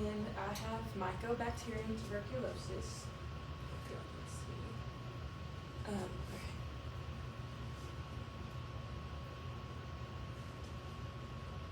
and I have Mycobacterium tuberculosis. If y'all can see. Okay.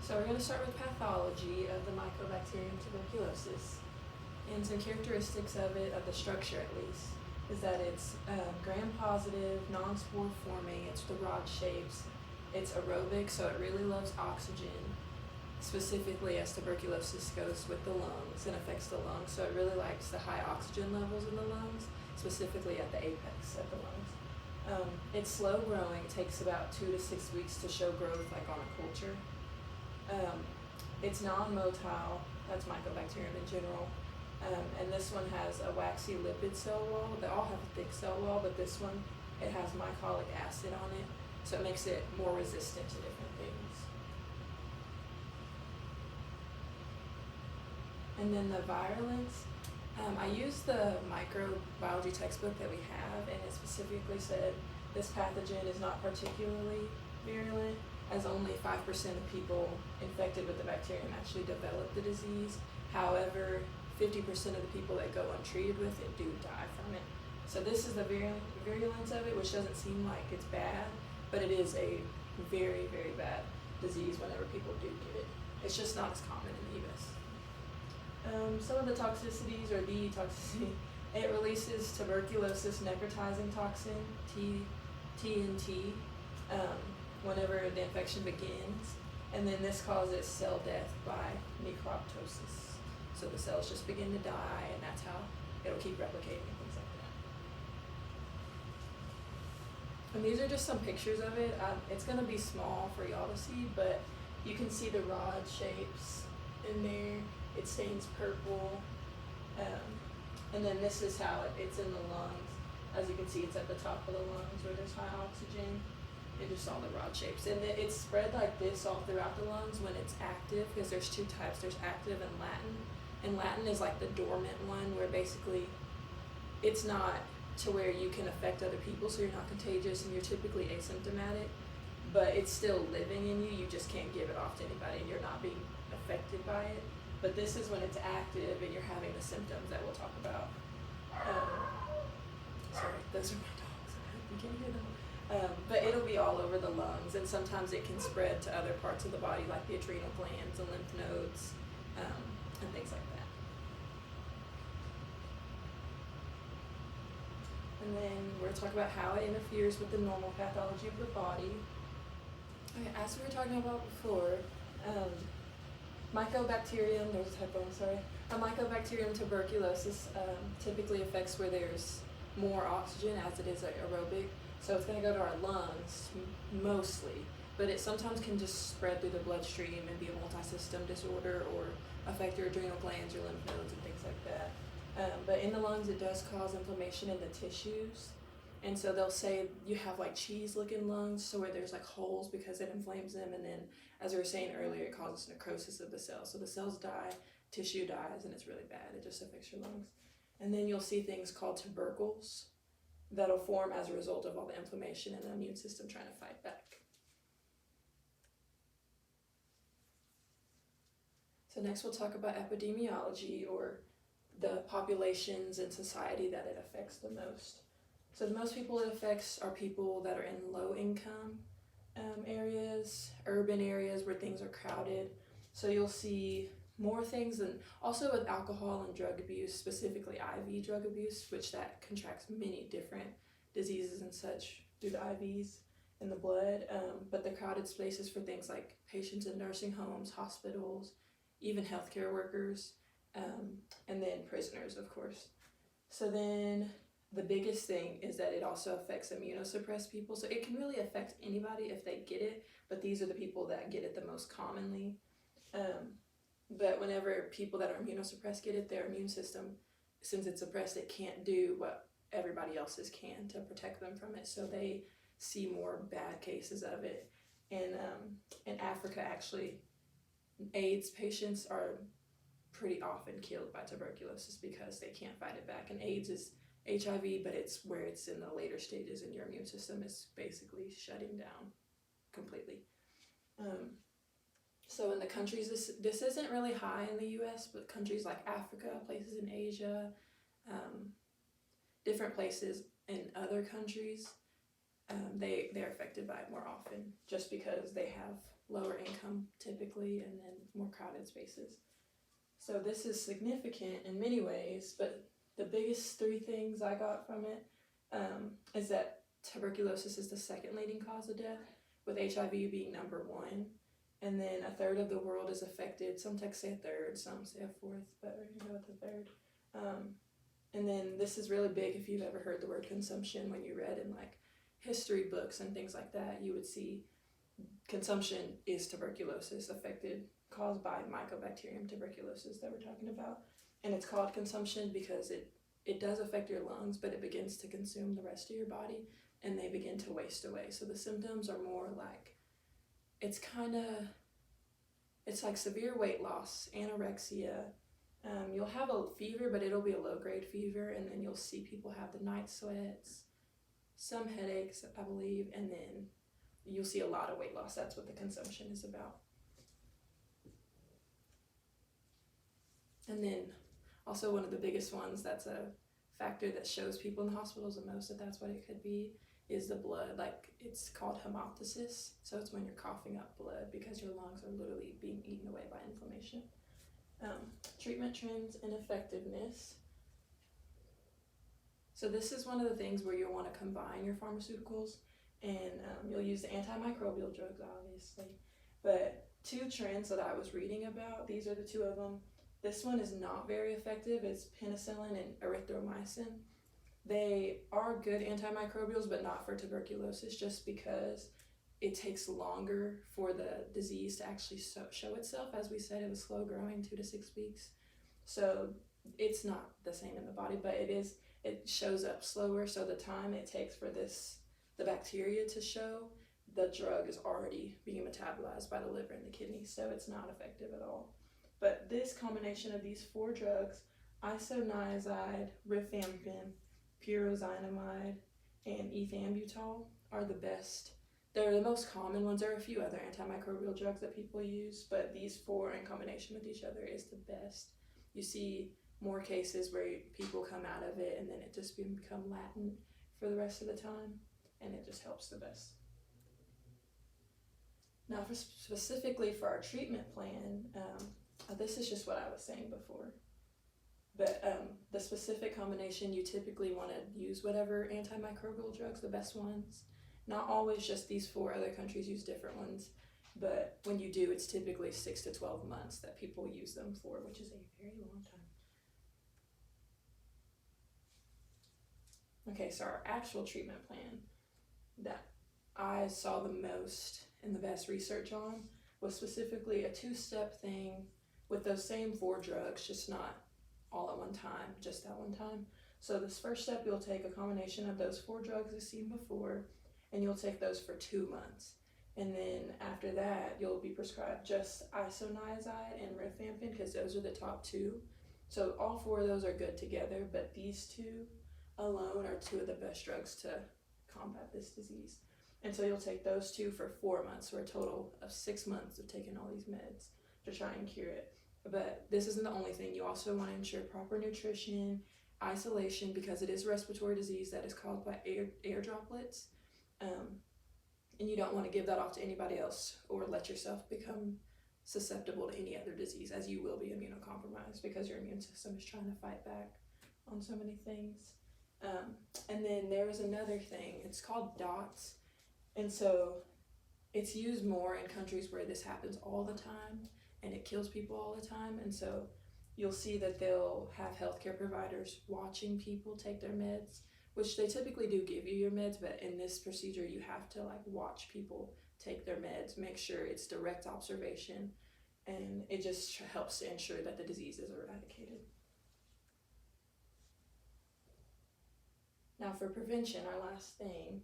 So we're going to start with pathology of the Mycobacterium tuberculosis. And some characteristics of it, of the structure at least, is that it's gram-positive, non-spore forming, it's the rod shapes, it's aerobic, so it really loves oxygen, specifically as tuberculosis goes with the lungs and affects the lungs, so it really likes the high oxygen levels in the lungs, specifically at the apex of the lungs. It's slow growing, it takes about 2 to 6 weeks to show growth like on a culture. It's non-motile, that's Mycobacterium in general. And this one has a waxy lipid cell wall. They all have a thick cell wall, but this one, it has mycolic acid on it, so it makes it more resistant to different things. And then the virulence, I used the microbiology textbook that we have, and it specifically said this pathogen is not particularly virulent, as only 5% of people infected with the bacterium actually develop the disease. However, 50% of the people that go untreated with it do die from it. So this is the virulence of it, which doesn't seem like it's bad, but it is a very, very bad disease whenever people do get it. It's just not as common in the US. Some of the toxicities, or the toxicity, it releases tuberculosis necrotizing toxin, TNT, whenever the infection begins, and then this causes cell death by necroptosis. So the cells just begin to die, and that's how it'll keep replicating and things like that. And these are just some pictures of it. It's going to be small for y'all to see, but you can see the rod shapes in there. It stains purple. And then this is how it's in the lungs. As you can see, it's at the top of the lungs where there's high oxygen. It just all the rod shapes. And it's spread like this all throughout the lungs when it's active, because there's two types. There's active and latent. And latent is like the dormant one, where basically it's not to where you can affect other people, so you're not contagious and you're typically asymptomatic, but it's still living in you. You just can't give it off to anybody and you're not being affected by it. But this is when it's active and you're having the symptoms that we'll talk about. Sorry, those are my dogs. I hope you can hear them. But it'll be all over the lungs, and sometimes it can spread to other parts of the body, like the adrenal glands and lymph nodes, and things like that. And then we're going to talk about how it interferes with the normal pathology of the body. Okay, as we were talking about before, Mycobacterium, there's a typo, I'm sorry. Mycobacterium tuberculosis typically affects where there's more oxygen, as it is aerobic. So it's going to go to our lungs mostly, but it sometimes can just spread through the bloodstream and be a multi-system disorder, or affect your adrenal glands, your lymph nodes, and things like that. But in the lungs, it does cause inflammation in the tissues. And so they'll say you have like cheese-looking lungs, so where there's like holes because it inflames them. And then, as we were saying earlier, it causes necrosis of the cells. So the cells die, tissue dies, and it's really bad. It just affects your lungs. And then you'll see things called tubercles that'll form as a result of all the inflammation and the immune system trying to fight back. So next we'll talk about epidemiology, or the populations and society that it affects the most. So the most people it affects are people that are in low income areas, urban areas where things are crowded. So you'll see more things, and also with alcohol and drug abuse, specifically IV drug abuse, which that contracts many different diseases and such through the IVs in the blood. But the crowded spaces for things like patients in nursing homes, hospitals, even healthcare workers, and then prisoners, of course. So then the biggest thing is that it also affects immunosuppressed people. So it can really affect anybody if they get it, but these are the people that get it the most commonly. But whenever people that are immunosuppressed get it, their immune system, since it's suppressed, it can't do what everybody else's can to protect them from it. So they see more bad cases of it. And in Africa, actually, AIDS patients are pretty often killed by tuberculosis because they can't fight it back. And AIDS is HIV, but it's where it's in the later stages and your immune system is basically shutting down completely. So in the countries, this isn't really high in the U.S., but countries like Africa, places in Asia, um, different places in other countries, they're affected by it more often, just because they have lower income typically and then more crowded spaces. So this is significant in many ways, but the biggest three things I got from it is that tuberculosis is the second leading cause of death, with HIV being number one. And then a third of the world is affected. Some texts say a third, some say a fourth, but we're gonna go with the third. And then this is really big if you've ever heard the word consumption. When you read in like history books and things like that, you would see consumption is tuberculosis caused by Mycobacterium tuberculosis that we're talking about. And it's called consumption because it does affect your lungs, but it begins to consume the rest of your body and they begin to waste away. So the symptoms are more like, it's like severe weight loss, anorexia. You'll have a fever, but it'll be a low-grade fever, and then you'll see people have the night sweats, some headaches, I believe, and then you'll see a lot of weight loss. That's what the consumption is about. And then also one of the biggest ones that's a factor that shows people in the hospitals the most that's what it could be, is the blood. Like, it's called hemoptysis, so it's when you're coughing up blood because your lungs are literally being eaten away by inflammation. Treatment trends and effectiveness. So this is one of the things where you'll want to combine your pharmaceuticals, and you'll use the antimicrobial drugs, obviously. But two trends that I was reading about, these are the two of them. This one is not very effective. It's penicillin and erythromycin. They are good antimicrobials, but not for tuberculosis, just because it takes longer for the disease to actually show itself. As we said, it was slow growing, 2 to 6 weeks. So it's not the same in the body, but it shows up slower. So the time it takes for the bacteria to show, the drug is already being metabolized by the liver and the kidney. So it's not effective at all. But this combination of these 4 drugs, isoniazid, rifampin, pyrazinamide, and ethambutol, are the best. They're the most common ones. There are a few other antimicrobial drugs that people use, but these 4 in combination with each other is the best. You see more cases where people come out of it and then it just become latent for the rest of the time, and it just helps the best. Now, specifically for our treatment plan, this is just what I was saying before. But the specific combination, you typically want to use whatever antimicrobial drugs, the best ones. Not always just these 4. Other countries use different ones. But when you do, it's typically 6 to 12 months that people use them for, which is a very long time. Okay, so our actual treatment plan that I saw the most and the best research on was specifically a 2-step thing with those same 4 drugs, just not all at one time, just at one time. So this first step, you'll take a combination of those 4 drugs as seen before, and you'll take those for 2 months. And then after that, you'll be prescribed just isoniazid and rifampin, because those are the top 2. So all 4 of those are good together, but these 2 alone are 2 of the best drugs to combat this disease. And so you'll take those 2 for 4 months, or a total of 6 months of taking all these meds to try and cure it. But this isn't the only thing. You also want to ensure proper nutrition, isolation, because it is a respiratory disease that is caused by air droplets. And you don't want to give that off to anybody else or let yourself become susceptible to any other disease, as you will be immunocompromised because your immune system is trying to fight back on so many things. And then there was another thing. It's called DOTS. And so it's used more in countries where this happens all the time and it kills people all the time. And so you'll see that they'll have healthcare providers watching people take their meds, which they typically do give you your meds, but in this procedure you have to watch people take their meds, make sure it's direct observation, and it just helps to ensure that the disease is eradicated. Now for prevention, our last thing,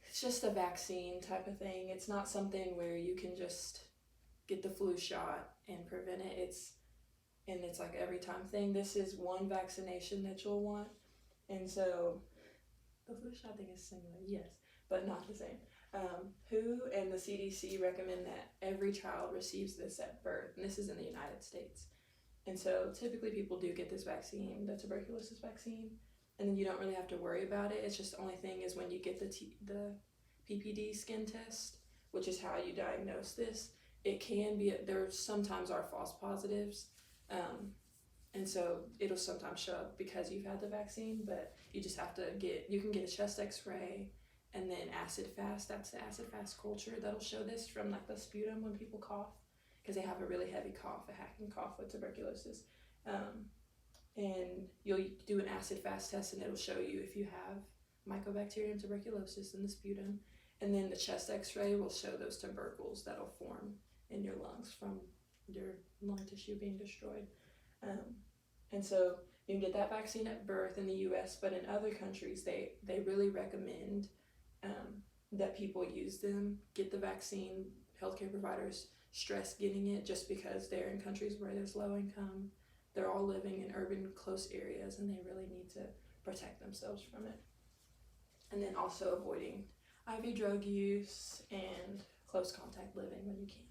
it's just a vaccine type of thing. It's not something where you can just get the flu shot and prevent it. It's like every time thing. This is one vaccination that you'll want. And so the flu shot thing is similar, yes, but not the same. WHO and the CDC recommend that every child receives this at birth, and this is in the United States. And so typically people do get this vaccine, the tuberculosis vaccine, and then you don't really have to worry about it. It's just the only thing is when you get the PPD skin test, which is how you diagnose this, it can be, there sometimes are false positives, and so it'll sometimes show up because you've had the vaccine, but you just have to you can get a chest x-ray and then acid fast. That's the acid fast culture that'll show this from like the sputum when people cough, because they have a really heavy cough, a hacking cough with tuberculosis. And you'll do an acid fast test and it'll show you if you have Mycobacterium tuberculosis in the sputum. And then the chest x-ray will show those tubercles that'll form in your lungs from your lung tissue being destroyed. And so you can get that vaccine at birth in the US, but in other countries, they really recommend that people use them, get the vaccine. Healthcare providers stress getting it just because they're in countries where there's low income. They're all living in urban close areas and they really need to protect themselves from it. And then also avoiding IV drug use and close contact living when you can.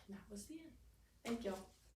And that was the end. Thank y'all.